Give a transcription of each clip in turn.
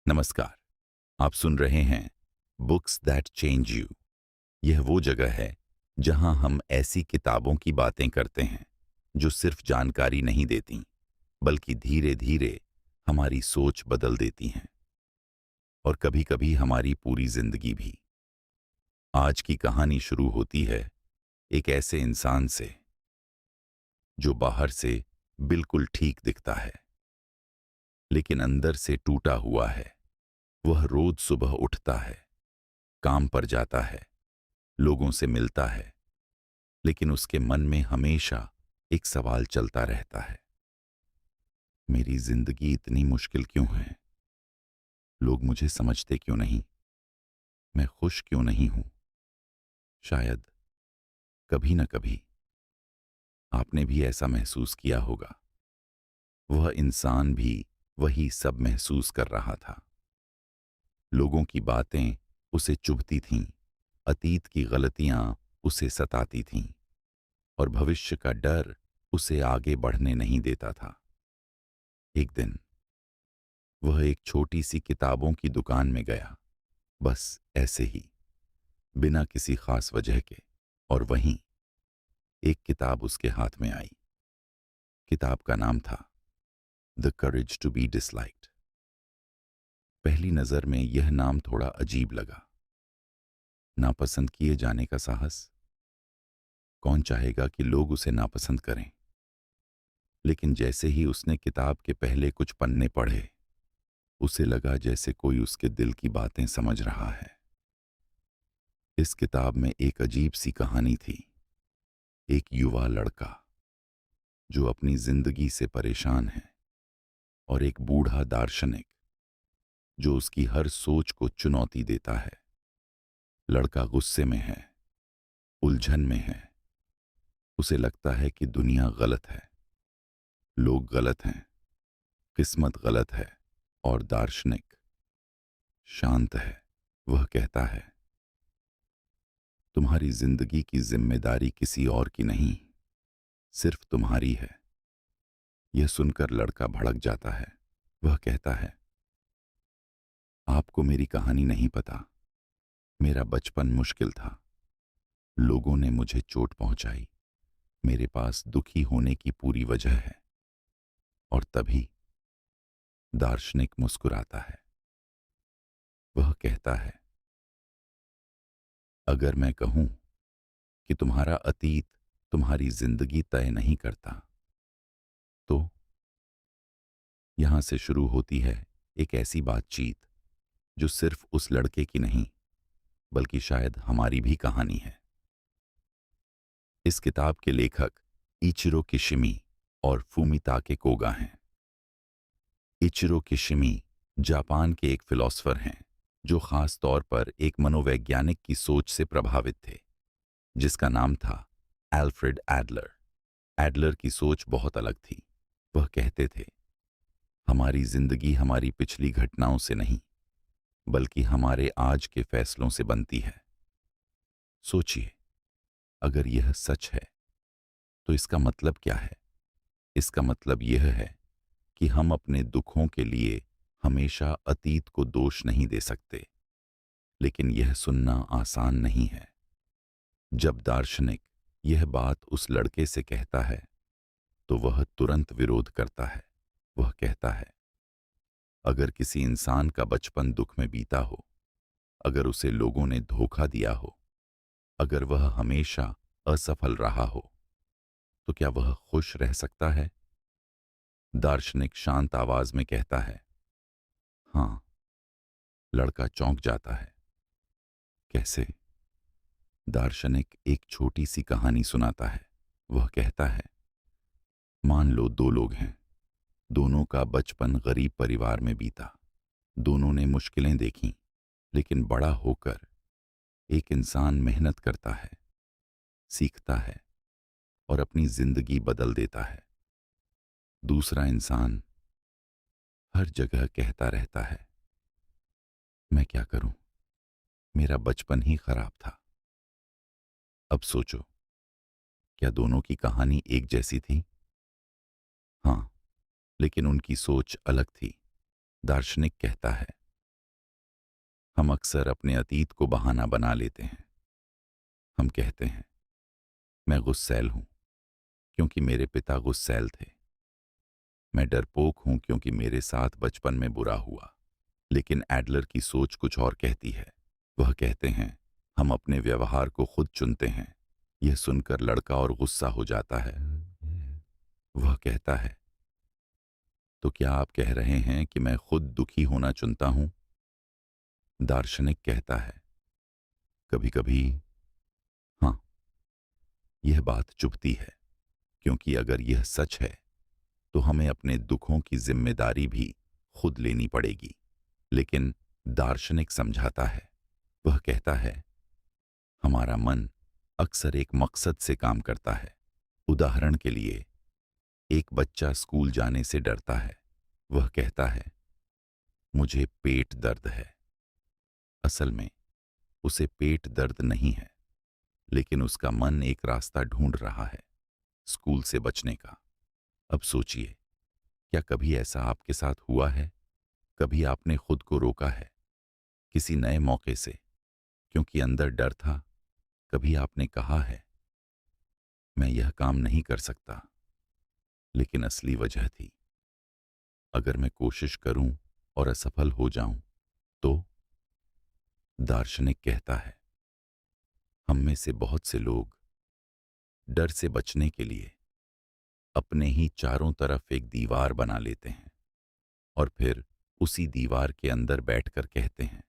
नमस्कार। आप सुन रहे हैं बुक्स दैट चेंज यू। यह वो जगह है जहां हम ऐसी किताबों की बातें करते हैं जो सिर्फ जानकारी नहीं देती, बल्कि धीरे धीरे हमारी सोच बदल देती हैं, और कभी कभी हमारी पूरी जिंदगी भी। आज की कहानी शुरू होती है एक ऐसे इंसान से जो बाहर से बिल्कुल ठीक दिखता है, लेकिन अंदर से टूटा हुआ है। वह रोज सुबह उठता है, काम पर जाता है, लोगों से मिलता है, लेकिन उसके मन में हमेशा एक सवाल चलता रहता है। मेरी जिंदगी इतनी मुश्किल क्यों है? लोग मुझे समझते क्यों नहीं? मैं खुश क्यों नहीं हूं? शायद कभी न कभी आपने भी ऐसा महसूस किया होगा। वह इंसान भी वही सब महसूस कर रहा था। लोगों की बातें उसे चुभती थीं, अतीत की गलतियां उसे सताती थीं, और भविष्य का डर उसे आगे बढ़ने नहीं देता था। एक दिन वह एक छोटी सी किताबों की दुकान में गया, बस ऐसे ही, बिना किसी खास वजह के, और वहीं एक किताब उसके हाथ में आई। किताब का नाम था the courage to be disliked. पहली नजर में यह नाम थोड़ा अजीब लगा। नापसंद किए जाने का साहस। कौन चाहेगा कि लोग उसे नापसंद करें? लेकिन जैसे ही उसने किताब के पहले कुछ पन्ने पढ़े, उसे लगा जैसे कोई उसके दिल की बातें समझ रहा है। इस किताब में एक अजीब सी कहानी थी। एक युवा लड़का जो अपनी जिंदगी से परेशान है, और एक बूढ़ा दार्शनिक जो उसकी हर सोच को चुनौती देता है। लड़का गुस्से में है, उलझन में है। उसे लगता है कि दुनिया गलत है, लोग गलत हैं, किस्मत गलत है, और दार्शनिक शांत है। वह कहता है, तुम्हारी जिंदगी की जिम्मेदारी किसी और की नहीं, सिर्फ तुम्हारी है। यह सुनकर लड़का भड़क जाता है। वह कहता है, आपको मेरी कहानी नहीं पता। मेरा बचपन मुश्किल था, लोगों ने मुझे चोट पहुंचाई, मेरे पास दुखी होने की पूरी वजह है। और तभी दार्शनिक मुस्कुराता है। वह कहता है, अगर मैं कहूं कि तुम्हारा अतीत तुम्हारी जिंदगी तय नहीं करता, तो यहां से शुरू होती है एक ऐसी बातचीत जो सिर्फ उस लड़के की नहीं, बल्कि शायद हमारी भी कहानी है। इस किताब के लेखक इचिरो किशिमी और फुमिताके कोगा हैं। इचिरो किशिमी जापान के एक फिलोसोफर हैं जो खास तौर पर एक मनोवैज्ञानिक की सोच से प्रभावित थे, जिसका नाम था एल्फ्रेड एडलर। एडलर की सोच बहुत अलग थी। वह कहते थे, हमारी जिंदगी हमारी पिछली घटनाओं से नहीं, बल्कि हमारे आज के फैसलों से बनती है। सोचिए, अगर यह सच है तो इसका मतलब क्या है? इसका मतलब यह है कि हम अपने दुखों के लिए हमेशा अतीत को दोष नहीं दे सकते। लेकिन यह सुनना आसान नहीं है। जब दार्शनिक यह बात उस लड़के से कहता है, तो वह तुरंत विरोध करता है। वह कहता है, अगर किसी इंसान का बचपन दुख में बीता हो, अगर उसे लोगों ने धोखा दिया हो, अगर वह हमेशा असफल रहा हो, तो क्या वह खुश रह सकता है? दार्शनिक शांत आवाज में कहता है, हाँ। लड़का चौंक जाता है। कैसे? दार्शनिक एक छोटी सी कहानी सुनाता है। वह कहता है, मान लो दो लोग हैं, दोनों का बचपन गरीब परिवार में बीता, दोनों ने मुश्किलें देखीं, लेकिन बड़ा होकर एक इंसान मेहनत करता है, सीखता है, और अपनी जिंदगी बदल देता है। दूसरा इंसान हर जगह कहता रहता है, मैं क्या करूं, मेरा बचपन ही खराब था। अब सोचो, क्या दोनों की कहानी एक जैसी थी? हाँ, लेकिन उनकी सोच अलग थी। दार्शनिक कहता है, हम अक्सर अपने अतीत को बहाना बना लेते हैं। हम कहते हैं, मैं गुस्सैल हूं क्योंकि मेरे पिता गुस्सैल थे। मैं डरपोक हूं क्योंकि मेरे साथ बचपन में बुरा हुआ। लेकिन एडलर की सोच कुछ और कहती है। वह कहते हैं, हम अपने व्यवहार को खुद चुनते हैं। यह सुनकर लड़का और गुस्सा हो जाता है। वह कहता है, तो क्या आप कह रहे हैं कि मैं खुद दुखी होना चुनता हूं? दार्शनिक कहता है, कभी कभी हाँ। यह बात चुभती है, क्योंकि अगर यह सच है तो हमें अपने दुखों की जिम्मेदारी भी खुद लेनी पड़ेगी। लेकिन दार्शनिक समझाता है। वह कहता है, हमारा मन अक्सर एक मकसद से काम करता है। उदाहरण के लिए, एक बच्चा स्कूल जाने से डरता है। वह कहता है, मुझे पेट दर्द है। असल में उसे पेट दर्द नहीं है, लेकिन उसका मन एक रास्ता ढूंढ रहा है स्कूल से बचने का। अब सोचिए, क्या कभी ऐसा आपके साथ हुआ है? कभी आपने खुद को रोका है किसी नए मौके से क्योंकि अंदर डर था? कभी आपने कहा है, मैं यह काम नहीं कर सकता, लेकिन असली वजह थी, अगर मैं कोशिश करूं और असफल हो जाऊं तो? दार्शनिक कहता है, हम में से बहुत से लोग डर से बचने के लिए अपने ही चारों तरफ एक दीवार बना लेते हैं और फिर उसी दीवार के अंदर बैठकर कहते हैं,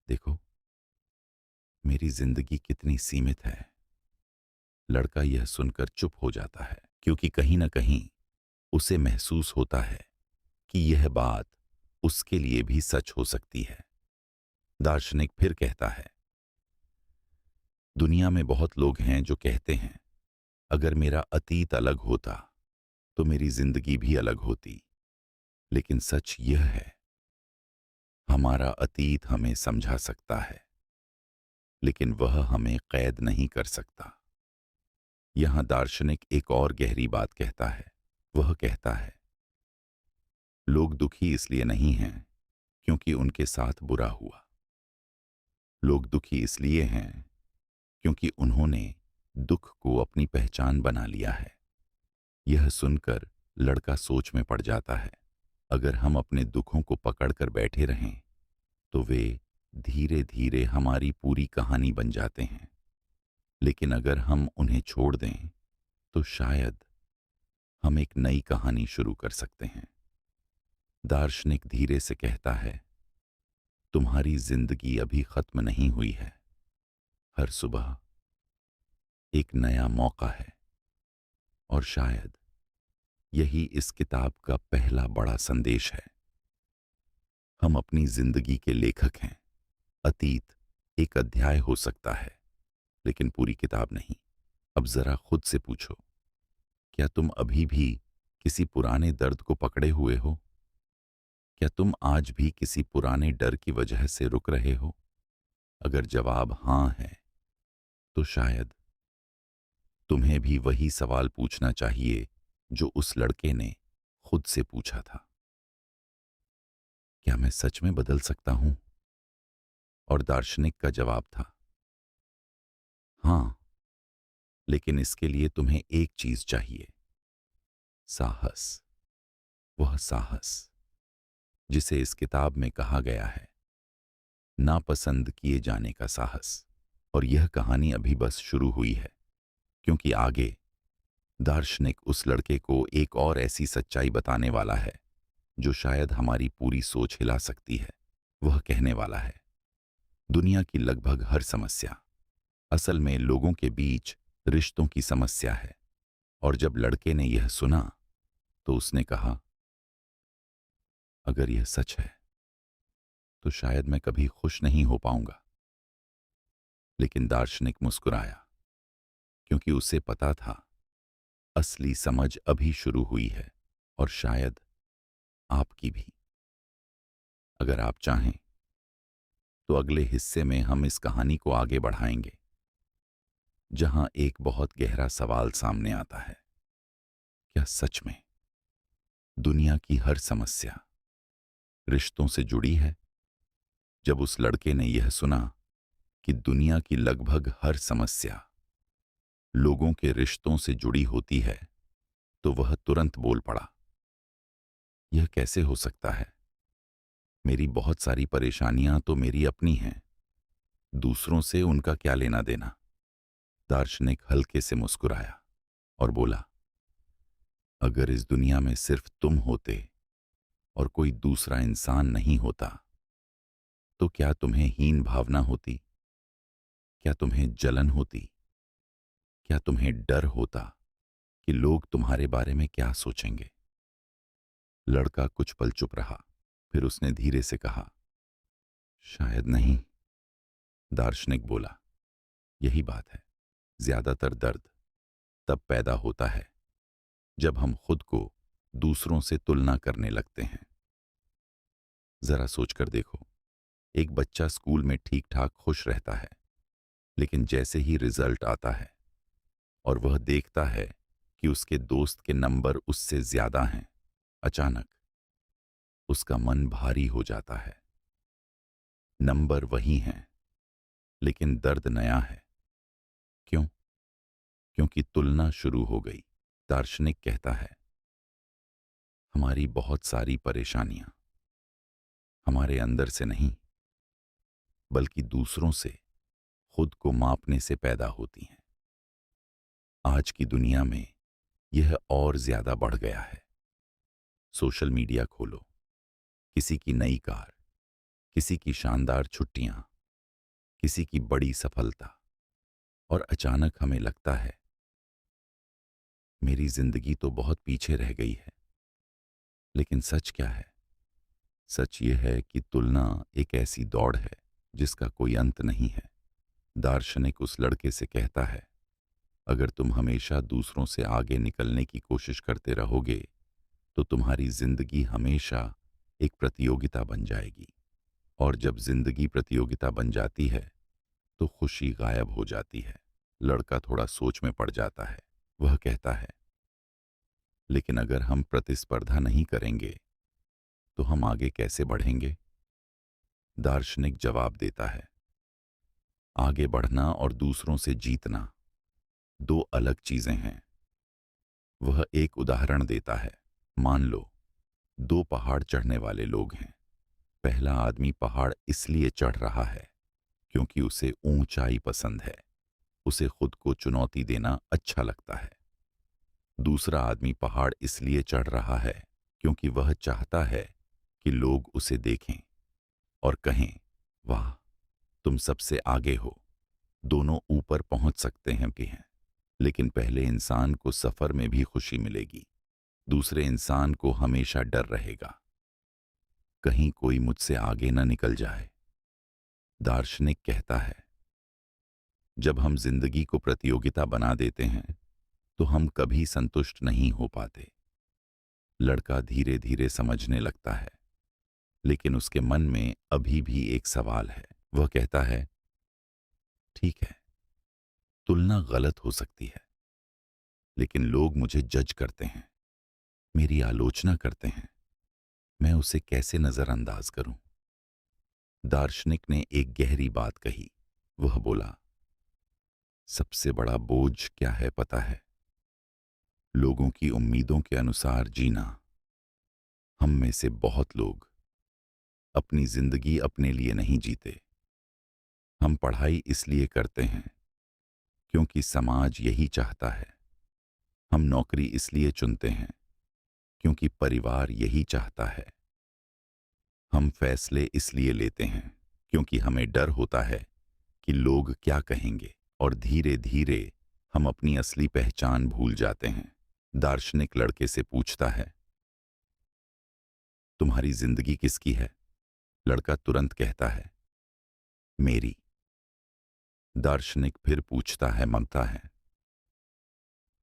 देखो मेरी जिंदगी कितनी सीमित है। लड़का यह सुनकर चुप हो जाता है, क्योंकि कहीं ना कहीं उसे महसूस होता है कि यह बात उसके लिए भी सच हो सकती है। दार्शनिक फिर कहता है, दुनिया में बहुत लोग हैं जो कहते हैं, अगर मेरा अतीत अलग होता तो मेरी जिंदगी भी अलग होती। लेकिन सच यह है, हमारा अतीत हमें समझा सकता है, लेकिन वह हमें कैद नहीं कर सकता। यहां दार्शनिक एक और गहरी बात कहता है। वह कहता है, लोग दुखी इसलिए नहीं हैं क्योंकि उनके साथ बुरा हुआ। लोग दुखी इसलिए हैं क्योंकि उन्होंने दुख को अपनी पहचान बना लिया है। यह सुनकर लड़का सोच में पड़ जाता है। अगर हम अपने दुखों को पकड़कर बैठे रहें तो वे धीरे धीरे हमारी पूरी कहानी बन जाते हैं। लेकिन अगर हम उन्हें छोड़ दें तो शायद हम एक नई कहानी शुरू कर सकते हैं। दार्शनिक धीरे से कहता है, तुम्हारी जिंदगी अभी खत्म नहीं हुई है। हर सुबह एक नया मौका है और शायद यही इस किताब का पहला बड़ा संदेश है। हम अपनी जिंदगी के लेखक हैं। अतीत एक अध्याय हो सकता है, लेकिन पूरी किताब नहीं। अब जरा खुद से पूछो, क्या तुम अभी भी किसी पुराने दर्द को पकड़े हुए हो? क्या तुम आज भी किसी पुराने डर की वजह से रुक रहे हो? अगर जवाब हां है तो शायद तुम्हें भी वही सवाल पूछना चाहिए जो उस लड़के ने खुद से पूछा था, क्या मैं सच में बदल सकता हूं? और दार्शनिक का जवाब था, हां, लेकिन इसके लिए तुम्हें एक चीज चाहिए, साहस। वह साहस जिसे इस किताब में कहा गया है, नापसंद किए जाने का साहस। और यह कहानी अभी बस शुरू हुई है, क्योंकि आगे दार्शनिक उस लड़के को एक और ऐसी सच्चाई बताने वाला है जो शायद हमारी पूरी सोच हिला सकती है। वह कहने वाला है, दुनिया की लगभग हर समस्या असल में लोगों के बीच रिश्तों की समस्या है। और जब लड़के ने यह सुना तो उसने कहा, अगर यह सच है तो शायद मैं कभी खुश नहीं हो पाऊंगा। लेकिन दार्शनिक मुस्कुराया, क्योंकि उसे पता था असली समझ अभी शुरू हुई है, और शायद आपकी भी। अगर आप चाहें तो अगले हिस्से में हम इस कहानी को आगे बढ़ाएंगे, जहां एक बहुत गहरा सवाल सामने आता है, क्या सच में दुनिया की हर समस्या रिश्तों से जुड़ी है? जब उस लड़के ने यह सुना कि दुनिया की लगभग हर समस्या लोगों के रिश्तों से जुड़ी होती है, तो वह तुरंत बोल पड़ा, यह कैसे हो सकता है? मेरी बहुत सारी परेशानियां तो मेरी अपनी हैं, दूसरों से उनका क्या लेना देना? दार्शनिक हल्के से मुस्कुराया और बोला, अगर इस दुनिया में सिर्फ तुम होते और कोई दूसरा इंसान नहीं होता, तो क्या तुम्हें हीन भावना होती? क्या तुम्हें जलन होती? क्या तुम्हें डर होता कि लोग तुम्हारे बारे में क्या सोचेंगे? लड़का कुछ पल चुप रहा, फिर उसने धीरे से कहा, शायद नहीं। दार्शनिक बोला, यही बात है। ज्यादातर दर्द तब पैदा होता है जब हम खुद को दूसरों से तुलना करने लगते हैं। जरा सोचकर देखो, एक बच्चा स्कूल में ठीक ठाक खुश रहता है, लेकिन जैसे ही रिजल्ट आता है और वह देखता है कि उसके दोस्त के नंबर उससे ज्यादा हैं, अचानक उसका मन भारी हो जाता है। नंबर वही हैं, लेकिन दर्द नया है। क्यों? क्योंकि तुलना शुरू हो गई। दार्शनिक कहता है, हमारी बहुत सारी परेशानियां हमारे अंदर से नहीं, बल्कि दूसरों से खुद को मापने से पैदा होती हैं। आज की दुनिया में यह और ज्यादा बढ़ गया है। सोशल मीडिया खोलो, किसी की नई कार, किसी की शानदार छुट्टियां, किसी की बड़ी सफलता, और अचानक हमें लगता है, मेरी जिंदगी तो बहुत पीछे रह गई है। लेकिन सच क्या है? सच यह है कि तुलना एक ऐसी दौड़ है जिसका कोई अंत नहीं है। दार्शनिक उस लड़के से कहता है, अगर तुम हमेशा दूसरों से आगे निकलने की कोशिश करते रहोगे, तो तुम्हारी जिंदगी हमेशा एक प्रतियोगिता बन जाएगी। और जब जिंदगी प्रतियोगिता बन जाती है, तो खुशी गायब हो जाती है। लड़का थोड़ा सोच में पड़ जाता है। वह कहता है, लेकिन अगर हम प्रतिस्पर्धा नहीं करेंगे, तो हम आगे कैसे बढ़ेंगे? दार्शनिक जवाब देता है, आगे बढ़ना और दूसरों से जीतना दो अलग चीजें हैं। वह एक उदाहरण देता है। मान लो, दो पहाड़ चढ़ने वाले लोग हैं। पहला आदमी पहाड़ इसलिए चढ़ रहा है क्योंकि उसे ऊंचाई पसंद है, उसे खुद को चुनौती देना अच्छा लगता है। दूसरा आदमी पहाड़ इसलिए चढ़ रहा है क्योंकि वह चाहता है कि लोग उसे देखें और कहें, वाह, तुम सबसे आगे हो। दोनों ऊपर पहुंच सकते हैं भी हैं, लेकिन पहले इंसान को सफर में भी खुशी मिलेगी, दूसरे इंसान को हमेशा डर रहेगा, कहीं कोई मुझसे आगे न निकल जाए। दार्शनिक कहता है, जब हम जिंदगी को प्रतियोगिता बना देते हैं, तो हम कभी संतुष्ट नहीं हो पाते। लड़का धीरे धीरे समझने लगता है, लेकिन उसके मन में अभी भी एक सवाल है। वह कहता है, ठीक है, तुलना गलत हो सकती है, लेकिन लोग मुझे जज करते हैं, मेरी आलोचना करते हैं। मैं उसे कैसे नजरअंदाज करूं? दार्शनिक ने एक गहरी बात कही। वह बोला, सबसे बड़ा बोझ क्या है पता है? लोगों की उम्मीदों के अनुसार जीना। हम में से बहुत लोग अपनी जिंदगी अपने लिए नहीं जीते। हम पढ़ाई इसलिए करते हैं क्योंकि समाज यही चाहता है। हम नौकरी इसलिए चुनते हैं क्योंकि परिवार यही चाहता है। हम फैसले इसलिए लेते हैं क्योंकि हमें डर होता है कि लोग क्या कहेंगे, और धीरे धीरे हम अपनी असली पहचान भूल जाते हैं। दार्शनिक लड़के से पूछता है, तुम्हारी जिंदगी किसकी है? लड़का तुरंत कहता है, मेरी। दार्शनिक फिर पूछता है, ममता है?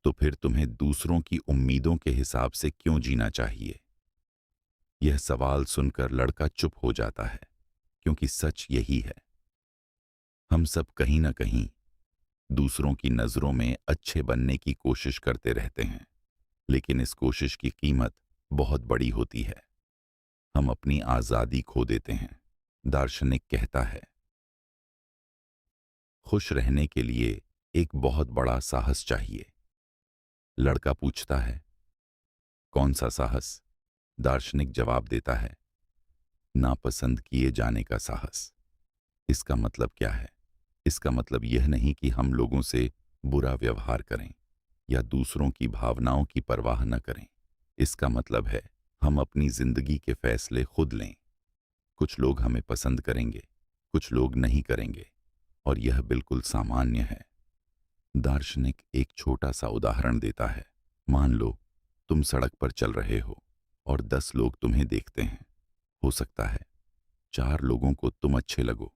तो फिर तुम्हें दूसरों की उम्मीदों के हिसाब से क्यों जीना चाहिए? यह सवाल सुनकर लड़का चुप हो जाता है, क्योंकि सच यही है, हम सब कहीं ना कहीं दूसरों की नजरों में अच्छे बनने की कोशिश करते रहते हैं, लेकिन इस कोशिश की कीमत बहुत बड़ी होती है। हम अपनी आजादी खो देते हैं। दार्शनिक कहता है, खुश रहने के लिए एक बहुत बड़ा साहस चाहिए। लड़का पूछता है, कौन सा साहस? दार्शनिक जवाब देता है, नापसंद किए जाने का साहस। इसका मतलब क्या है? इसका मतलब यह नहीं कि हम लोगों से बुरा व्यवहार करें या दूसरों की भावनाओं की परवाह न करें। इसका मतलब है हम अपनी जिंदगी के फैसले खुद लें। कुछ लोग हमें पसंद करेंगे, कुछ लोग नहीं करेंगे, और यह बिल्कुल सामान्य है। दार्शनिक एक छोटा सा उदाहरण देता है। मान लो तुम सड़क पर चल रहे हो और 10 लोग तुम्हें देखते हैं। हो सकता है 4 लोगों को तुम अच्छे लगो,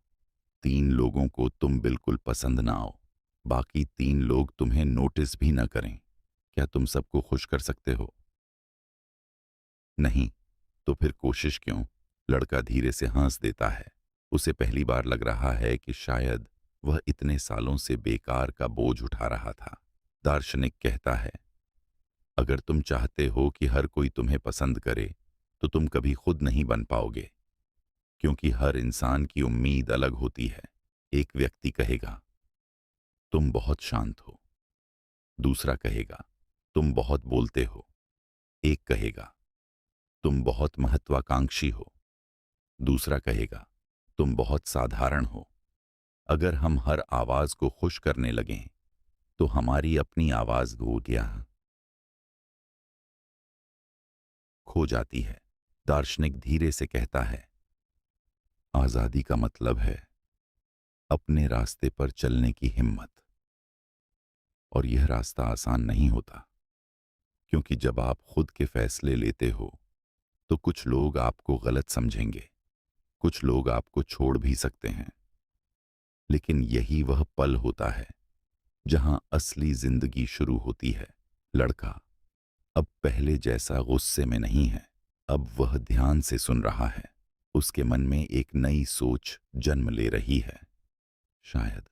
3 लोगों को तुम बिल्कुल पसंद ना आओ, बाकी 3 लोग तुम्हें नोटिस भी न करें। क्या तुम सबको खुश कर सकते हो? नहीं। तो फिर कोशिश क्यों? लड़का धीरे से हंस देता है। उसे पहली बार लग रहा है कि शायद वह इतने सालों से बेकार का बोझ उठा रहा था। दार्शनिक कहता है, अगर तुम चाहते हो कि हर कोई तुम्हें पसंद करे, तो तुम कभी खुद नहीं बन पाओगे, क्योंकि हर इंसान की उम्मीद अलग होती है। एक व्यक्ति कहेगा, तुम बहुत शांत हो। दूसरा कहेगा, तुम बहुत बोलते हो। एक कहेगा, तुम बहुत महत्वाकांक्षी हो। दूसरा कहेगा, तुम बहुत साधारण हो। अगर हम हर आवाज को खुश करने लगें, तो हमारी अपनी आवाज खो जाती है। दार्शनिक धीरे से कहता है, आजादी का मतलब है अपने रास्ते पर चलने की हिम्मत। और यह रास्ता आसान नहीं होता, क्योंकि जब आप खुद के फैसले लेते हो, तो कुछ लोग आपको गलत समझेंगे, कुछ लोग आपको छोड़ भी सकते हैं। लेकिन यही वह पल होता है जहां असली जिंदगी शुरू होती है। लड़का अब पहले जैसा गुस्से में नहीं है। अब वह ध्यान से सुन रहा है। उसके मन में एक नई सोच जन्म ले रही है। शायद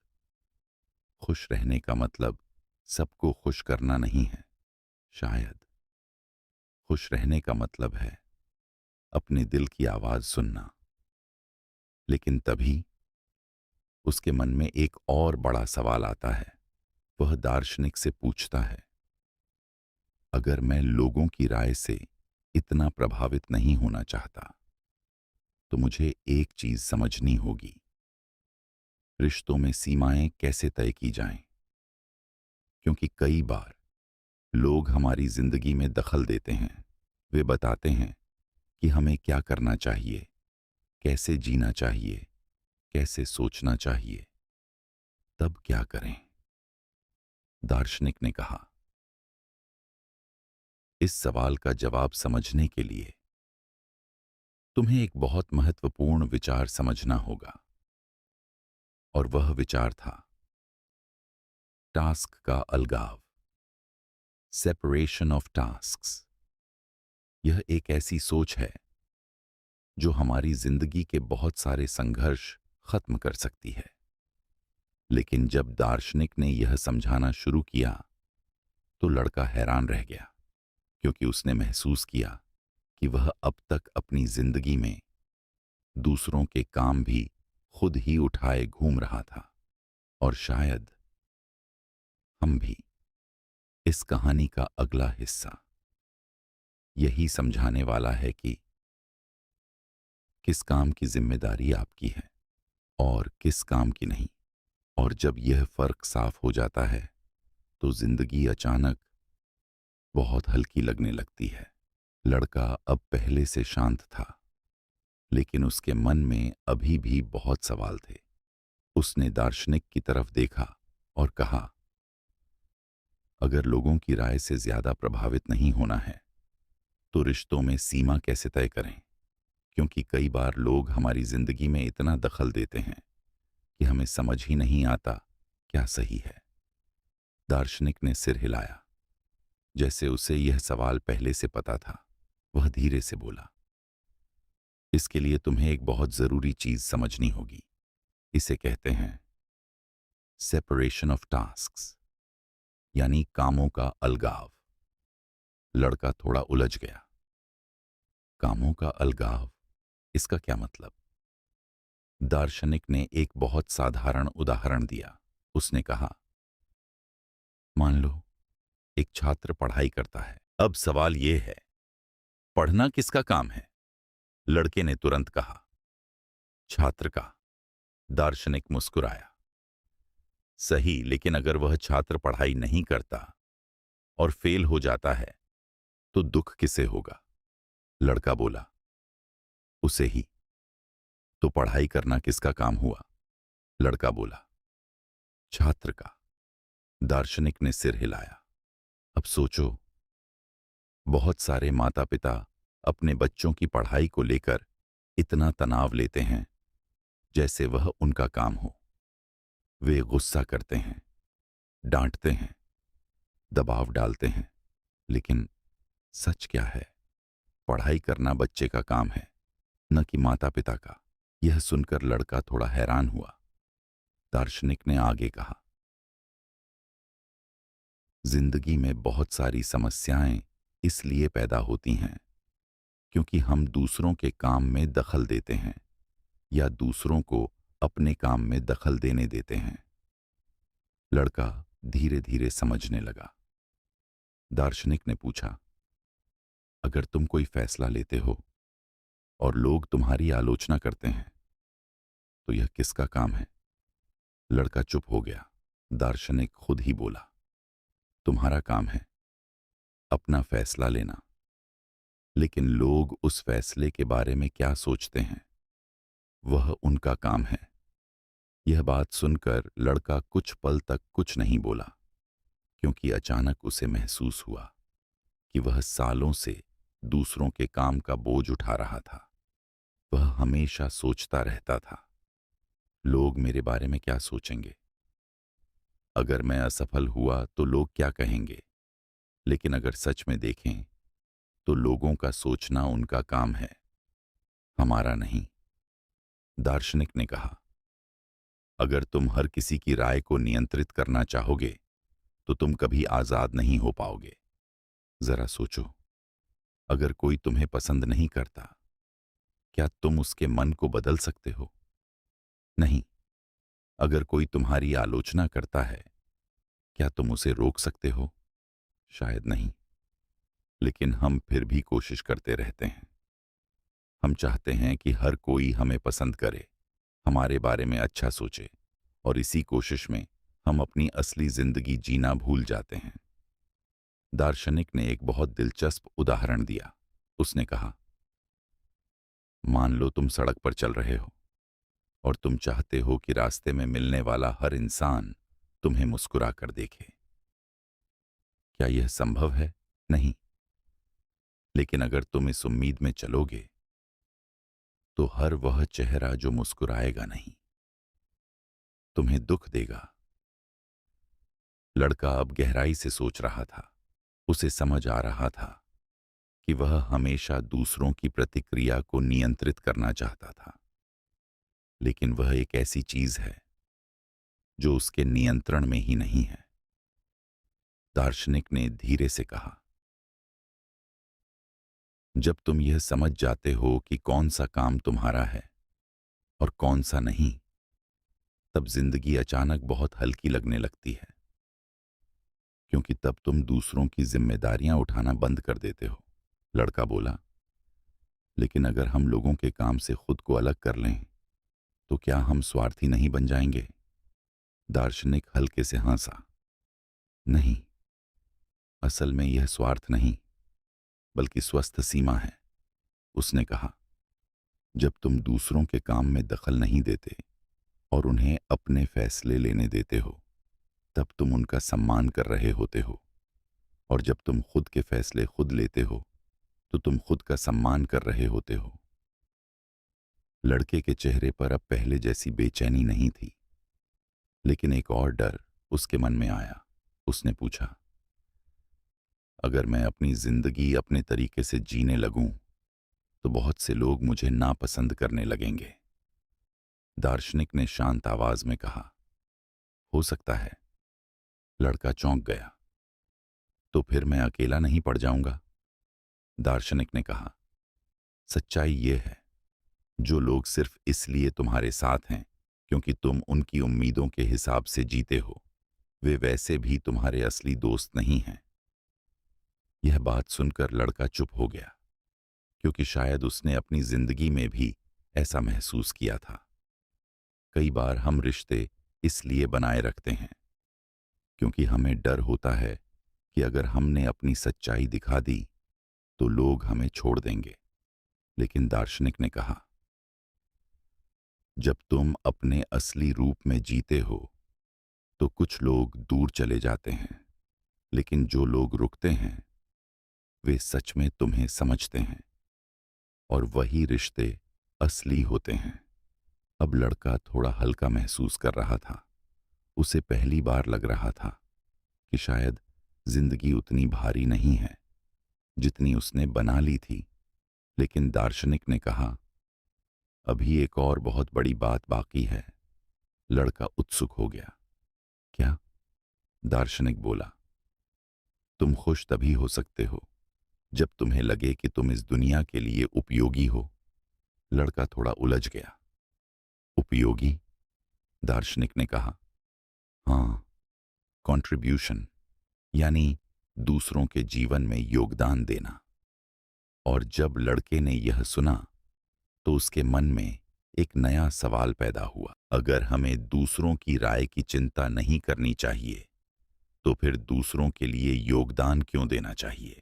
खुश रहने का मतलब सबको खुश करना नहीं है। शायद खुश रहने का मतलब है अपने दिल की आवाज सुनना। लेकिन तभी उसके मन में एक और बड़ा सवाल आता है। वह दार्शनिक से पूछता है, अगर मैं लोगों की राय से इतना प्रभावित नहीं होना चाहता, तो मुझे एक चीज समझनी होगी, रिश्तों में सीमाएं कैसे तय की जाएं। क्योंकि कई बार लोग हमारी जिंदगी में दखल देते हैं। वे बताते हैं कि हमें क्या करना चाहिए, कैसे जीना चाहिए, कैसे सोचना चाहिए। तब क्या करें? दार्शनिक ने कहा, इस सवाल का जवाब समझने के लिए तुम्हें एक बहुत महत्वपूर्ण विचार समझना होगा। और वह विचार था टास्क का अलगाव, सेपरेशन ऑफ टास्क्स। यह एक ऐसी सोच है जो हमारी जिंदगी के बहुत सारे संघर्ष खत्म कर सकती है। लेकिन जब दार्शनिक ने यह समझाना शुरू किया, तो लड़का हैरान रह गया, क्योंकि उसने महसूस किया कि वह अब तक अपनी जिंदगी में दूसरों के काम भी खुद ही उठाए घूम रहा था। और शायद हम भी। इस कहानी का अगला हिस्सा यही समझाने वाला है कि किस काम की जिम्मेदारी आपकी है और किस काम की नहीं। और जब यह फर्क साफ हो जाता है, तो जिंदगी अचानक बहुत हल्की लगने लगती है। लड़का अब पहले से शांत था, लेकिन उसके मन में अभी भी बहुत सवाल थे। उसने दार्शनिक की तरफ देखा और कहा, अगर लोगों की राय से ज्यादा प्रभावित नहीं होना है, तो रिश्तों में सीमा कैसे तय करें? क्योंकि कई बार लोग हमारी जिंदगी में इतना दखल देते हैं कि हमें समझ ही नहीं आता क्या सही है। दार्शनिक ने सिर हिलाया, जैसे उसे यह सवाल पहले से पता था। वह धीरे से बोला, इसके लिए तुम्हें एक बहुत जरूरी चीज समझनी होगी। इसे कहते हैं सेपरेशन ऑफ टास्क्स, यानी कामों का अलगाव। लड़का थोड़ा उलझ गया। कामों का अलगाव, इसका क्या मतलब? दार्शनिक ने एक बहुत साधारण उदाहरण दिया। उसने कहा, मान लो एक छात्र पढ़ाई करता है। अब सवाल यह है, पढ़ना किसका काम है? लड़के ने तुरंत कहा, छात्र का। दार्शनिक मुस्कुराया। सही, लेकिन अगर वह छात्र पढ़ाई नहीं करता और फेल हो जाता है तो दुख किसे होगा? लड़का बोला, उसे ही। तो पढ़ाई करना किसका काम हुआ? लड़का बोला, छात्र का। दार्शनिक ने सिर हिलाया। अब सोचो, बहुत सारे माता पिता अपने बच्चों की पढ़ाई को लेकर इतना तनाव लेते हैं जैसे वह उनका काम हो। वे गुस्सा करते हैं, डांटते हैं, दबाव डालते हैं, लेकिन सच क्या है? पढ़ाई करना बच्चे का काम है, न कि माता पिता का। यह सुनकर लड़का थोड़ा हैरान हुआ। दार्शनिक ने आगे कहा, जिंदगी में बहुत सारी समस्याएं इसलिए पैदा होती हैं क्योंकि हम दूसरों के काम में दखल देते हैं या दूसरों को अपने काम में दखल देने देते हैं। लड़का धीरे धीरे समझने लगा। दार्शनिक ने पूछा, अगर तुम कोई फैसला लेते हो और लोग तुम्हारी आलोचना करते हैं तो यह किसका काम है? लड़का चुप हो गया। दार्शनिक खुद ही बोला, तुम्हारा काम है अपना फैसला लेना, लेकिन लोग उस फैसले के बारे में क्या सोचते हैं वह उनका काम है। यह बात सुनकर लड़का कुछ पल तक कुछ नहीं बोला, क्योंकि अचानक उसे महसूस हुआ कि वह सालों से दूसरों के काम का बोझ उठा रहा था। वह हमेशा सोचता रहता था, लोग मेरे बारे में क्या सोचेंगे? अगर मैं असफल हुआ तो लोग क्या कहेंगे? लेकिन अगर सच में देखें तो लोगों का सोचना उनका काम है, हमारा नहीं। दार्शनिक ने कहा, अगर तुम हर किसी की राय को नियंत्रित करना चाहोगे तो तुम कभी आजाद नहीं हो पाओगे। जरा सोचो, अगर कोई तुम्हें पसंद नहीं करता, क्या तुम उसके मन को बदल सकते हो? नहीं। अगर कोई तुम्हारी आलोचना करता है, क्या तुम उसे रोक सकते हो? शायद नहीं। लेकिन हम फिर भी कोशिश करते रहते हैं। हम चाहते हैं कि हर कोई हमें पसंद करे, हमारे बारे में अच्छा सोचे, और इसी कोशिश में हम अपनी असली जिंदगी जीना भूल जाते हैं। दार्शनिक ने एक बहुत दिलचस्प उदाहरण दिया। उसने कहा, मान लो तुम सड़क पर चल रहे हो और तुम चाहते हो कि रास्ते में मिलने वाला हर इंसान तुम्हें मुस्कुरा कर देखे। क्या यह संभव है? नहीं। लेकिन अगर तुम इस उम्मीद में चलोगे तो हर वह चेहरा जो मुस्कुराएगा नहीं, तुम्हें दुख देगा। लड़का अब गहराई से सोच रहा था। उसे समझ आ रहा था कि वह हमेशा दूसरों की प्रतिक्रिया को नियंत्रित करना चाहता था, लेकिन वह एक ऐसी चीज है जो उसके नियंत्रण में ही नहीं है। दार्शनिक ने धीरे से कहा, जब तुम यह समझ जाते हो कि कौन सा काम तुम्हारा है और कौन सा नहीं, तब जिंदगी अचानक बहुत हल्की लगने लगती है, क्योंकि तब तुम दूसरों की जिम्मेदारियां उठाना बंद कर देते हो। लड़का बोला, लेकिन अगर हम लोगों के काम से खुद को अलग कर लें तो क्या हम स्वार्थी नहीं बन जाएंगे? दार्शनिक हल्के से हंसा। नहीं, असल में यह स्वार्थ नहीं, बल्कि स्वस्थ सीमा है। उसने कहा, जब तुम दूसरों के काम में दखल नहीं देते और उन्हें अपने फैसले लेने देते हो, तब तुम उनका सम्मान कर रहे होते हो, और जब तुम खुद के फैसले खुद लेते हो तो तुम खुद का सम्मान कर रहे होते हो। लड़के के चेहरे पर अब पहले जैसी बेचैनी नहीं थी, लेकिन एक और डर उसके मन में आया। उसने पूछा, अगर मैं अपनी जिंदगी अपने तरीके से जीने लगूं तो बहुत से लोग मुझे नापसंद करने लगेंगे। दार्शनिक ने शांत आवाज में कहा, हो सकता है। लड़का चौंक गया। तो फिर मैं अकेला नहीं पड़ जाऊंगा? दार्शनिक ने कहा, सच्चाई यह है, जो लोग सिर्फ इसलिए तुम्हारे साथ हैं क्योंकि तुम उनकी उम्मीदों के हिसाब से जीते हो, वे वैसे भी तुम्हारे असली दोस्त नहीं हैं। यह बात सुनकर लड़का चुप हो गया, क्योंकि शायद उसने अपनी जिंदगी में भी ऐसा महसूस किया था। कई बार हम रिश्ते इसलिए बनाए रखते हैं क्योंकि हमें डर होता है कि अगर हमने अपनी सच्चाई दिखा दी तो लोग हमें छोड़ देंगे। लेकिन दार्शनिक ने कहा, जब तुम अपने असली रूप में जीते हो तो कुछ लोग दूर चले जाते हैं, लेकिन जो लोग रुकते हैं वे सच में तुम्हें समझते हैं, और वही रिश्ते असली होते हैं। अब लड़का थोड़ा हल्का महसूस कर रहा था। उसे पहली बार लग रहा था कि शायद जिंदगी उतनी भारी नहीं है जितनी उसने बना ली थी। लेकिन दार्शनिक ने कहा, अभी एक और बहुत बड़ी बात बाकी है। लड़का उत्सुक हो गया। क्या? दार्शनिक बोला, तुम खुश तभी हो सकते हो जब तुम्हें लगे कि तुम इस दुनिया के लिए उपयोगी हो। लड़का थोड़ा उलझ गया। उपयोगी? दार्शनिक ने कहा, हाँ, कंट्रीब्यूशन, यानी दूसरों के जीवन में योगदान देना। और जब लड़के ने यह सुना तो उसके मन में एक नया सवाल पैदा हुआ। अगर हमें दूसरों की राय की चिंता नहीं करनी चाहिए तो फिर दूसरों के लिए योगदान क्यों देना चाहिए?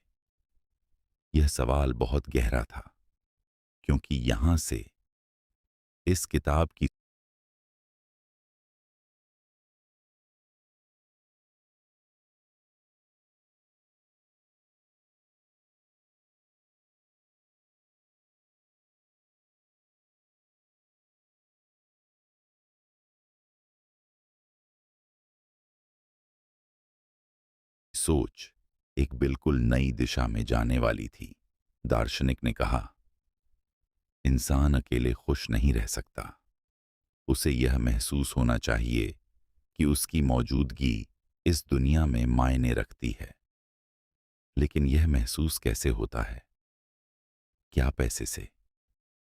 यह सवाल बहुत गहरा था, क्योंकि यहां से इस किताब की सोच एक बिल्कुल नई दिशा में जाने वाली थी। दार्शनिक ने कहा, इंसान अकेले खुश नहीं रह सकता। उसे यह महसूस होना चाहिए कि उसकी मौजूदगी इस दुनिया में मायने रखती है। लेकिन यह महसूस कैसे होता है? क्या पैसे से?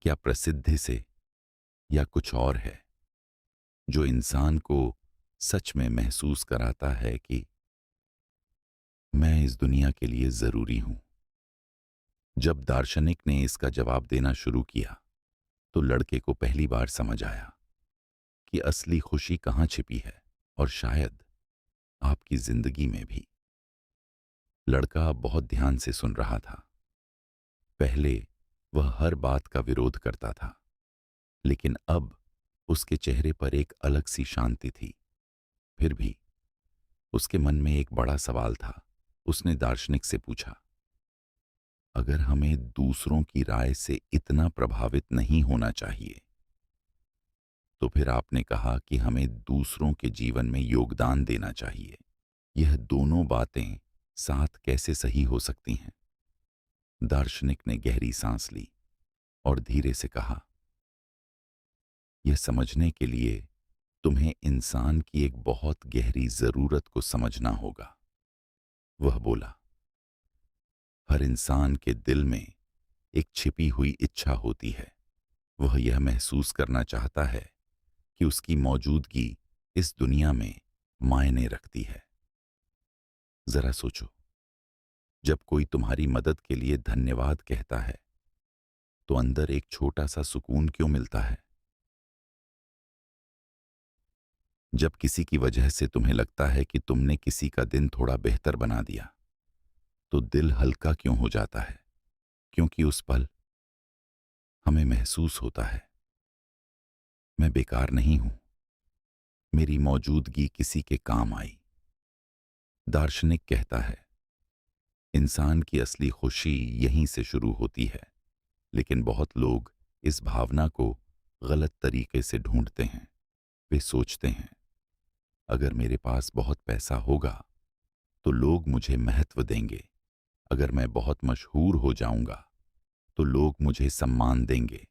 क्या प्रसिद्धि से? या कुछ और है जो इंसान को सच में महसूस कराता है कि मैं इस दुनिया के लिए जरूरी हूं? जब दार्शनिक ने इसका जवाब देना शुरू किया तो लड़के को पहली बार समझ आया कि असली खुशी कहां छिपी है, और शायद आपकी जिंदगी में भी। लड़का अब बहुत ध्यान से सुन रहा था। पहले वह हर बात का विरोध करता था, लेकिन अब उसके चेहरे पर एक अलग सी शांति थी। फिर भी उसके मन में एक बड़ा सवाल था। उसने दार्शनिक से पूछा, अगर हमें दूसरों की राय से इतना प्रभावित नहीं होना चाहिए तो फिर आपने कहा कि हमें दूसरों के जीवन में योगदान देना चाहिए। यह दोनों बातें साथ कैसे सही हो सकती हैं? दार्शनिक ने गहरी सांस ली और धीरे से कहा, यह समझने के लिए तुम्हें इंसान की एक बहुत गहरी जरूरत को समझना होगा। वह बोला, हर इंसान के दिल में एक छिपी हुई इच्छा होती है। वह यह महसूस करना चाहता है कि उसकी मौजूदगी इस दुनिया में मायने रखती है। जरा सोचो, जब कोई तुम्हारी मदद के लिए धन्यवाद कहता है तो अंदर एक छोटा सा सुकून क्यों मिलता है? जब किसी की वजह से तुम्हें लगता है कि तुमने किसी का दिन थोड़ा बेहतर बना दिया तो दिल हल्का क्यों हो जाता है? क्योंकि उस पल हमें महसूस होता है, मैं बेकार नहीं हूं, मेरी मौजूदगी किसी के काम आई। दार्शनिक कहता है, इंसान की असली खुशी यहीं से शुरू होती है, लेकिन बहुत लोग इस भावना को गलत तरीके से ढूंढते हैं। वे सोचते हैं, अगर मेरे पास बहुत पैसा होगा तो लोग मुझे महत्व देंगे। अगर मैं बहुत मशहूर हो जाऊंगा तो लोग मुझे सम्मान देंगे।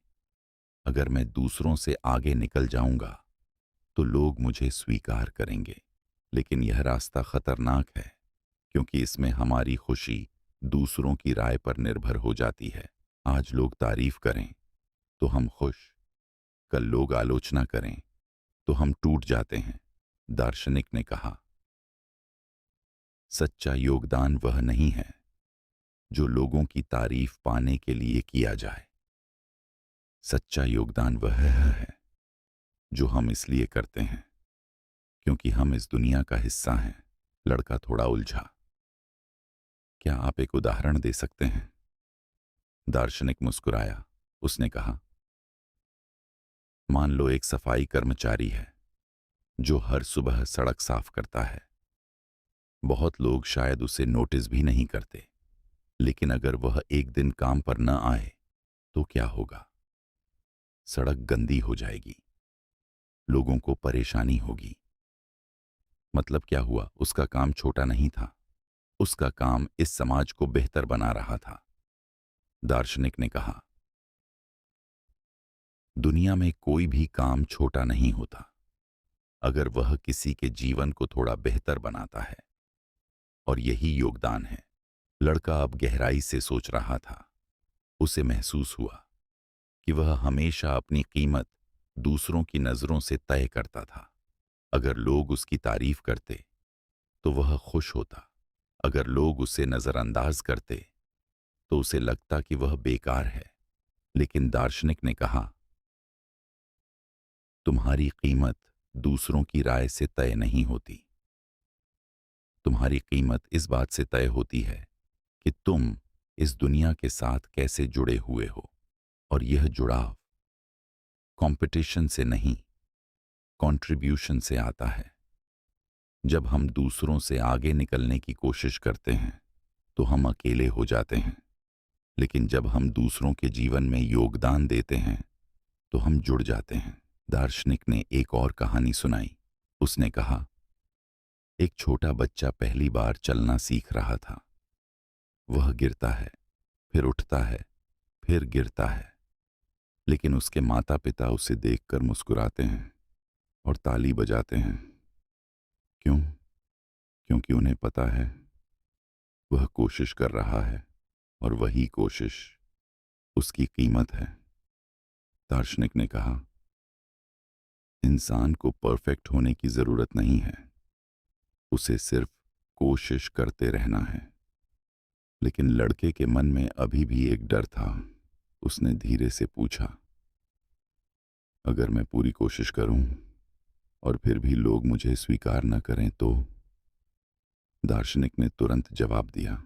अगर मैं दूसरों से आगे निकल जाऊंगा तो लोग मुझे स्वीकार करेंगे। लेकिन यह रास्ता खतरनाक है, क्योंकि इसमें हमारी खुशी दूसरों की राय पर निर्भर हो जाती है। आज लोग तारीफ करें, तो हम खुश, कल लोग आलोचना करें तो हम टूट जाते हैं। दार्शनिक ने कहा, सच्चा योगदान वह नहीं है जो लोगों की तारीफ पाने के लिए किया जाए। सच्चा योगदान वह है जो हम इसलिए करते हैं क्योंकि हम इस दुनिया का हिस्सा हैं। लड़का थोड़ा उलझा। क्या आप एक उदाहरण दे सकते हैं? दार्शनिक मुस्कुराया। उसने कहा, मान लो एक सफाई कर्मचारी है जो हर सुबह सड़क साफ करता है। बहुत लोग शायद उसे नोटिस भी नहीं करते, लेकिन अगर वह एक दिन काम पर न आए तो क्या होगा? सड़क गंदी हो जाएगी, लोगों को परेशानी होगी। मतलब क्या हुआ? उसका काम छोटा नहीं था, उसका काम इस समाज को बेहतर बना रहा था। दार्शनिक ने कहा, दुनिया में कोई भी काम छोटा नहीं होता अगर वह किसी के जीवन को थोड़ा बेहतर बनाता है, और यही योगदान है। लड़का अब गहराई से सोच रहा था। उसे महसूस हुआ कि वह हमेशा अपनी कीमत दूसरों की नजरों से तय करता था। अगर लोग उसकी तारीफ करते तो वह खुश होता, अगर लोग उसे नजरअंदाज करते तो उसे लगता कि वह बेकार है। लेकिन दार्शनिक ने कहा, तुम्हारी कीमत दूसरों की राय से तय नहीं होती। तुम्हारी कीमत इस बात से तय होती है कि तुम इस दुनिया के साथ कैसे जुड़े हुए हो, और यह जुड़ाव कंपटीशन से नहीं, कंट्रीब्यूशन से आता है। जब हम दूसरों से आगे निकलने की कोशिश करते हैं तो हम अकेले हो जाते हैं, लेकिन जब हम दूसरों के जीवन में योगदान देते हैं तो हम जुड़ जाते हैं। दार्शनिक ने एक और कहानी सुनाई। उसने कहा, एक छोटा बच्चा पहली बार चलना सीख रहा था। वह गिरता है, फिर उठता है, फिर गिरता है, लेकिन उसके माता पिता उसे देखकर मुस्कुराते हैं और ताली बजाते हैं। क्यों? क्योंकि उन्हें पता है वह कोशिश कर रहा है और वही कोशिश उसकी कीमत है। दार्शनिक ने कहा, इंसान को परफेक्ट होने की जरूरत नहीं है, उसे सिर्फ कोशिश करते रहना है। लेकिन लड़के के मन में अभी भी एक डर था। उसने धीरे से पूछा, अगर मैं पूरी कोशिश करूं और फिर भी लोग मुझे स्वीकार न करें तो? दार्शनिक ने तुरंत जवाब दिया,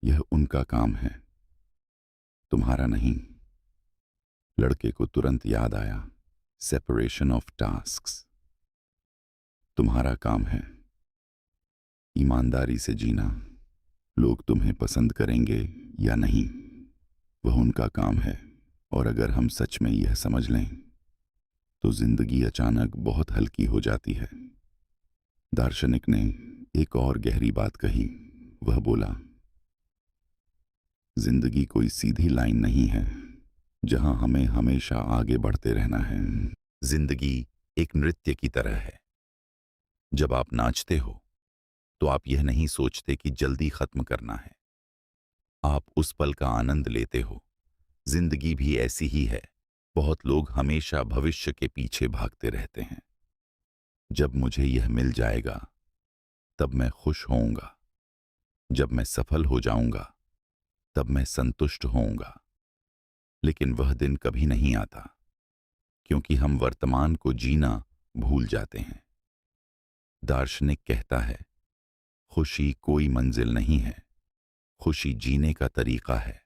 यह उनका काम है, तुम्हारा नहीं। लड़के को तुरंत याद आया, सेपरेशन ऑफ टास्क्स। तुम्हारा काम है ईमानदारी से जीना। लोग तुम्हें पसंद करेंगे या नहीं, वह उनका काम है। और अगर हम सच में यह समझ लें तो जिंदगी अचानक बहुत हल्की हो जाती है। दार्शनिक ने एक और गहरी बात कही। वह बोला, जिंदगी कोई सीधी लाइन नहीं है जहां हमें हमेशा आगे बढ़ते रहना है। जिंदगी एक नृत्य की तरह है। जब आप नाचते हो तो आप यह नहीं सोचते कि जल्दी खत्म करना है, आप उस पल का आनंद लेते हो। जिंदगी भी ऐसी ही है। बहुत लोग हमेशा भविष्य के पीछे भागते रहते हैं। जब मुझे यह मिल जाएगा तब मैं खुश होऊंगा, जब मैं सफल हो जाऊंगा तब मैं संतुष्ट होऊंगा। लेकिन वह दिन कभी नहीं आता, क्योंकि हम वर्तमान को जीना भूल जाते हैं। दार्शनिक कहता है, खुशी कोई मंजिल नहीं है, खुशी जीने का तरीका है।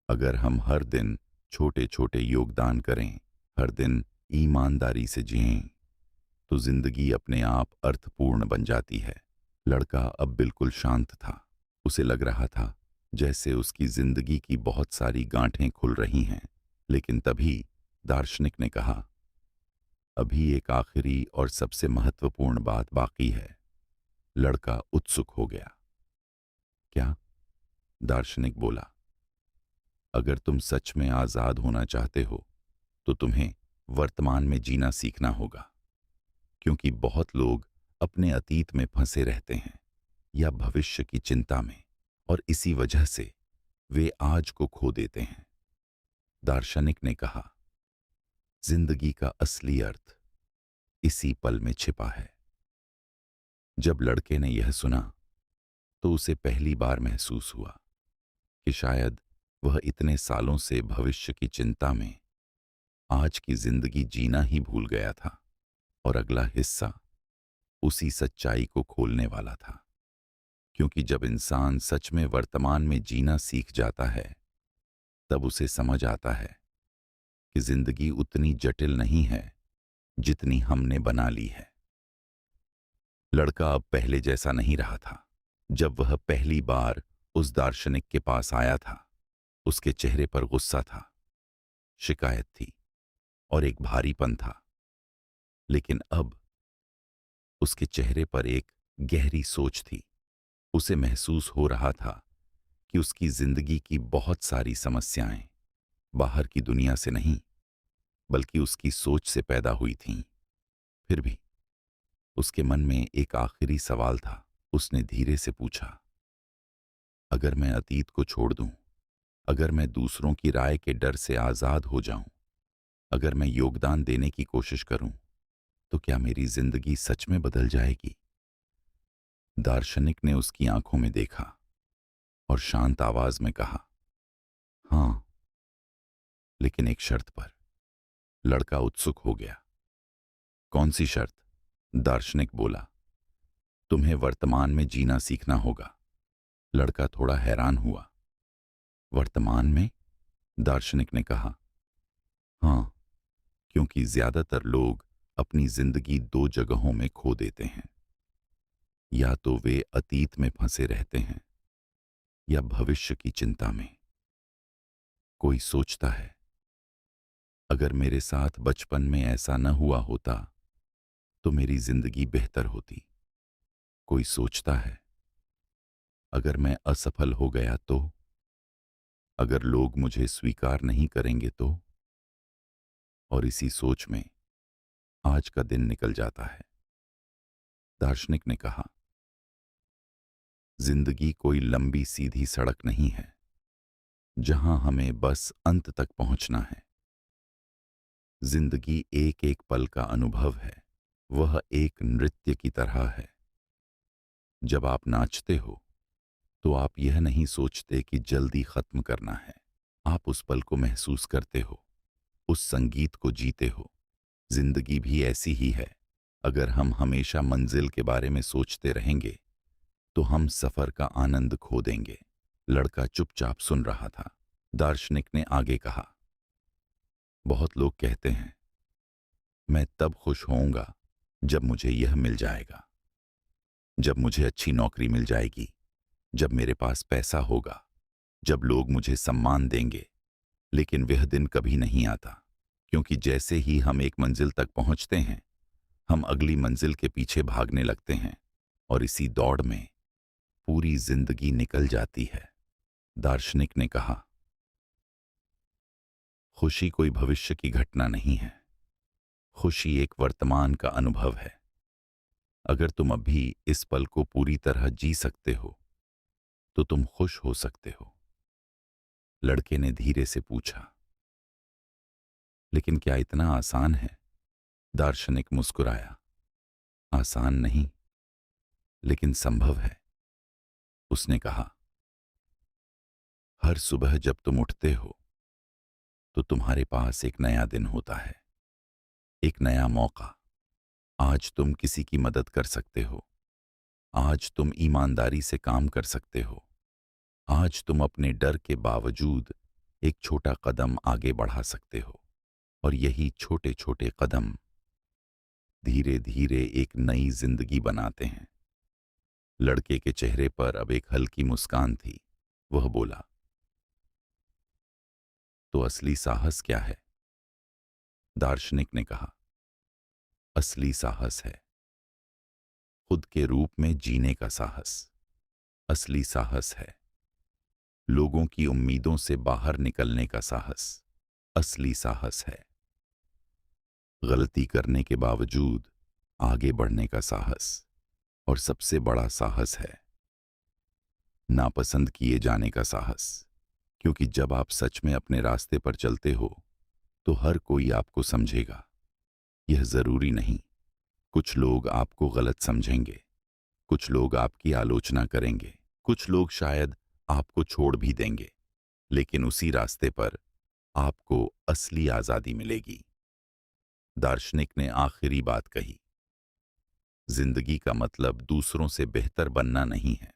अगर हम हर दिन छोटे छोटे योगदान करें, हर दिन ईमानदारी से जिएं, तो जिंदगी अपने आप अर्थपूर्ण बन जाती है। लड़का अब बिल्कुल शांत था। उसे लग रहा था जैसे उसकी जिंदगी की बहुत सारी गांठें खुल रही हैं। लेकिन तभी दार्शनिक ने कहा, अभी एक आखिरी और सबसे महत्वपूर्ण बात बाकी है। लड़का उत्सुक हो गया। क्या? दार्शनिक बोला, अगर तुम सच में आजाद होना चाहते हो तो तुम्हें वर्तमान में जीना सीखना होगा, क्योंकि बहुत लोग अपने अतीत में फंसे रहते हैं या भविष्य की चिंता में, और इसी वजह से वे आज को खो देते हैं। दार्शनिक ने कहा, जिंदगी का असली अर्थ इसी पल में छिपा है। जब लड़के ने यह सुना तो उसे पहली बार महसूस हुआ कि शायद वह इतने सालों से भविष्य की चिंता में आज की जिंदगी जीना ही भूल गया था, और अगला हिस्सा उसी सच्चाई को खोलने वाला था। क्योंकि जब इंसान सच में वर्तमान में जीना सीख जाता है, तब उसे समझ आता है कि जिंदगी उतनी जटिल नहीं है जितनी हमने बना ली है। लड़का अब पहले जैसा नहीं रहा था। जब वह पहली बार उस दार्शनिक के पास आया था, उसके चेहरे पर गुस्सा था, शिकायत थी और एक भारीपन था। लेकिन अब उसके चेहरे पर एक गहरी सोच थी। उसे महसूस हो रहा था कि उसकी जिंदगी की बहुत सारी समस्याएं बाहर की दुनिया से नहीं, बल्कि उसकी सोच से पैदा हुई थीं। फिर भी उसके मन में एक आखिरी सवाल था। उसने धीरे से पूछा, अगर मैं अतीत को छोड़ दूं, अगर मैं दूसरों की राय के डर से आजाद हो जाऊं, अगर मैं योगदान देने की कोशिश करूं, तो क्या मेरी जिंदगी सच में बदल जाएगी? दार्शनिक ने उसकी आंखों में देखा और शांत आवाज में कहा, हां, लेकिन एक शर्त पर। लड़का उत्सुक हो गया। कौन सी शर्त? दार्शनिक बोला, तुम्हें वर्तमान में जीना सीखना होगा। लड़का थोड़ा हैरान हुआ। वर्तमान में? दार्शनिक ने कहा, हां, क्योंकि ज्यादातर लोग अपनी जिंदगी दो जगहों में खो देते हैं। या तो वे अतीत में फंसे रहते हैं या भविष्य की चिंता में। कोई सोचता है, अगर मेरे साथ बचपन में ऐसा न हुआ होता तो मेरी जिंदगी बेहतर होती। कोई सोचता है, अगर मैं असफल हो गया तो, अगर लोग मुझे स्वीकार नहीं करेंगे तो। और इसी सोच में आज का दिन निकल जाता है। दार्शनिक ने कहा, जिंदगी कोई लंबी सीधी सड़क नहीं है जहां हमें बस अंत तक पहुंचना है। जिंदगी एक एक पल का अनुभव है। वह एक नृत्य की तरह है। जब आप नाचते हो तो आप यह नहीं सोचते कि जल्दी खत्म करना है। आप उस पल को महसूस करते हो, उस संगीत को जीते हो। जिंदगी भी ऐसी ही है। अगर हम हमेशा मंजिल के बारे में सोचते रहेंगे तो हम सफर का आनंद खो देंगे। लड़का चुपचाप सुन रहा था। दार्शनिक ने आगे कहा, बहुत लोग कहते हैं, मैं तब खुश होऊंगा जब मुझे यह मिल जाएगा, जब मुझे अच्छी नौकरी मिल जाएगी, जब मेरे पास पैसा होगा, जब लोग मुझे सम्मान देंगे। लेकिन वह दिन कभी नहीं आता, क्योंकि जैसे ही हम एक मंजिल तक पहुंचते हैं, हम अगली मंजिल के पीछे भागने लगते हैं और इसी दौड़ में पूरी जिंदगी निकल जाती है। दार्शनिक ने कहा, खुशी कोई भविष्य की घटना नहीं है। खुशी एक वर्तमान का अनुभव है। अगर तुम अभी इस पल को पूरी तरह जी सकते हो तो तुम खुश हो सकते हो। लड़के ने धीरे से पूछा, लेकिन क्या इतना आसान है? दार्शनिक मुस्कुराया, आसान नहीं, लेकिन संभव है। उसने कहा, हर सुबह जब तुम उठते हो तो तुम्हारे पास एक नया दिन होता है, एक नया मौका। आज तुम किसी की मदद कर सकते हो। आज तुम ईमानदारी से काम कर सकते हो। आज तुम अपने डर के बावजूद एक छोटा कदम आगे बढ़ा सकते हो। और यही छोटे छोटे कदम धीरे धीरे एक नई जिंदगी बनाते हैं। लड़के के चेहरे पर अब एक हल्की मुस्कान थी। वह बोला, तो असली साहस क्या है? दार्शनिक ने कहा, असली साहस है खुद के रूप में जीने का साहस। असली साहस है लोगों की उम्मीदों से बाहर निकलने का साहस। असली साहस है गलती करने के बावजूद आगे बढ़ने का साहस। और सबसे बड़ा साहस है नापसंद किए जाने का साहस, क्योंकि जब आप सच में अपने रास्ते पर चलते हो तो हर कोई आपको समझेगा। यह जरूरी नहीं। कुछ लोग आपको गलत समझेंगे, कुछ लोग आपकी आलोचना करेंगे, कुछ लोग शायद आपको छोड़ भी देंगे, लेकिन उसी रास्ते पर आपको असली आजादी मिलेगी। दार्शनिक ने आखिरी बात कही, जिंदगी का मतलब दूसरों से बेहतर बनना नहीं है।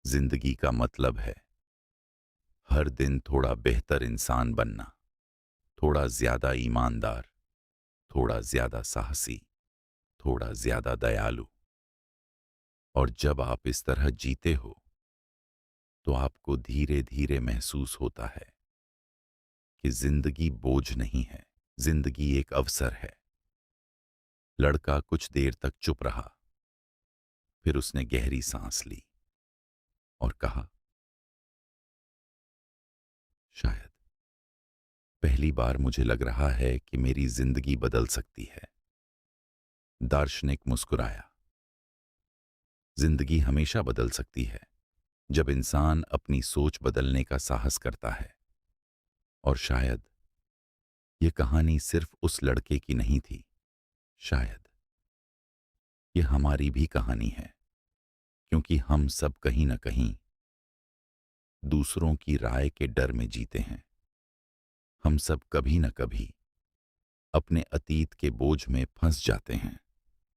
जिंदगी का मतलब है हर दिन थोड़ा बेहतर इंसान बनना, थोड़ा ज्यादा ईमानदार, थोड़ा ज्यादा साहसी, थोड़ा ज्यादा दयालु। और जब आप इस तरह जीते हो तो आपको धीरे धीरे महसूस होता है कि जिंदगी बोझ नहीं है, जिंदगी एक अवसर है। लड़का कुछ देर तक चुप रहा, फिर उसने गहरी सांस ली और कहा, शायद पहली बार मुझे लग रहा है कि मेरी जिंदगी बदल सकती है। दार्शनिक मुस्कुराया। जिंदगी हमेशा बदल सकती है जब इंसान अपनी सोच बदलने का साहस करता है। और शायद ये कहानी सिर्फ उस लड़के की नहीं थी, शायद ये हमारी भी कहानी है, क्योंकि हम सब कहीं ना कहीं दूसरों की राय के डर में जीते हैं। हम सब कभी न कभी अपने अतीत के बोझ में फंस जाते हैं,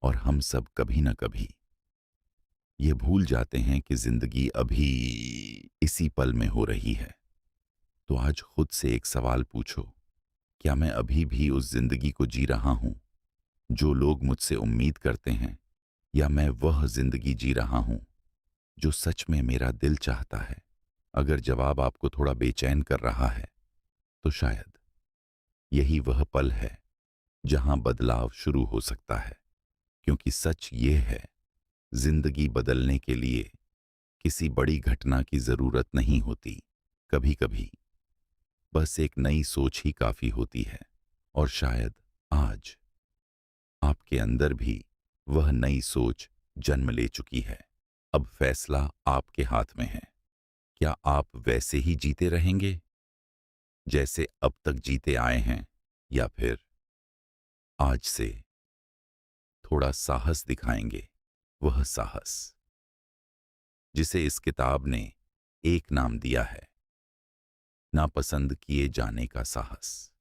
और हम सब कभी न कभी ये भूल जाते हैं कि जिंदगी अभी इसी पल में हो रही है। तो आज खुद से एक सवाल पूछो, क्या मैं अभी भी उस जिंदगी को जी रहा हूं जो लोग मुझसे उम्मीद करते हैं, या मैं वह जिंदगी जी रहा हूं जो सच में मेरा दिल चाहता है? अगर जवाब आपको थोड़ा बेचैन कर रहा है तो शायद यही वह पल है जहां बदलाव शुरू हो सकता है। क्योंकि सच ये है, जिंदगी बदलने के लिए किसी बड़ी घटना की जरूरत नहीं होती। कभी कभी बस एक नई सोच ही काफी होती है। और शायद आज आपके अंदर भी वह नई सोच जन्म ले चुकी है। अब फैसला आपके हाथ में है। क्या आप वैसे ही जीते रहेंगे जैसे अब तक जीते आए हैं, या फिर आज से थोड़ा साहस दिखाएंगे, वह साहस जिसे इस किताब ने एक नाम दिया है, नापसंद किए जाने का साहस।